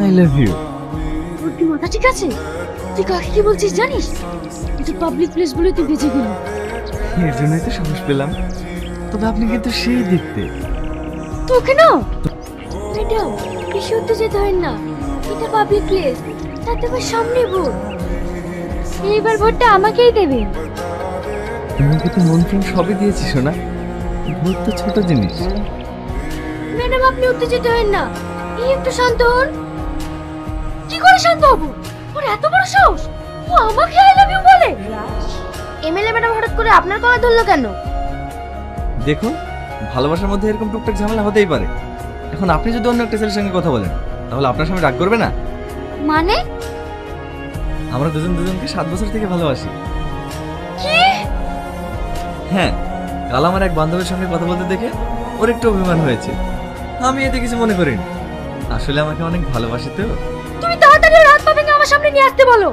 I love you. তোর কি মাথা ঠিক আছে? তুই কাকে কি বলছিস জানিস? এটা পাবলিক প্লেস বলে তুই বেঁচে গেলি। এর জন্যই তো সাহস পেলাম। তবে আপনি কিন্তু সেই দেখতে। তোকে না ম্যাডাম, বেশি উত্তেজিত হয় না, এটা পাবলিক প্লেস, তাতে আমার সামনে ভোট। এইবার ভোটটা আমাকেই দেবেন। তোমাকে তো মন প্রাণ সবই দিয়েছি সোনা, ভোট তো ছোট জিনিস। ম্যাডাম আপনি উত্তেজিত হন না, এই একটু শান্ত হন। কি করে শান্ত হবো? ওর এত বড় সাহস, ও আমাকে আই লাভ ইউ বলে। এমএলএ ম্যাডাম হঠাৎ করে আপনার গলা ধরলো কেন? দেখুন, ভালোবাসার মধ্যে এরকম টুকটাক ঝামেলা হতেই পারে। এখন আপনি যদি অন্য একটা ছেলের সঙ্গে কথা বলেন, তাহলে আপনার সামনে রাগ করবে না? মানে আমরা দুজন দুজনকে 7 বছর থেকে ভালোবাসি। কি? হ্যাঁ, কাল আমার এক বান্ধবীর সঙ্গে কথা বলতে দেখে ওর একটু অভিমান হয়েছে। আমি এতে কিছু মনে করিনি, আসলে আমাকে অনেক ভালোবাসে তো। তুমি তাড়াতাড়ি ওর হাত পা ভেঙে আমার সামনে নিয়ে আসতে বলো।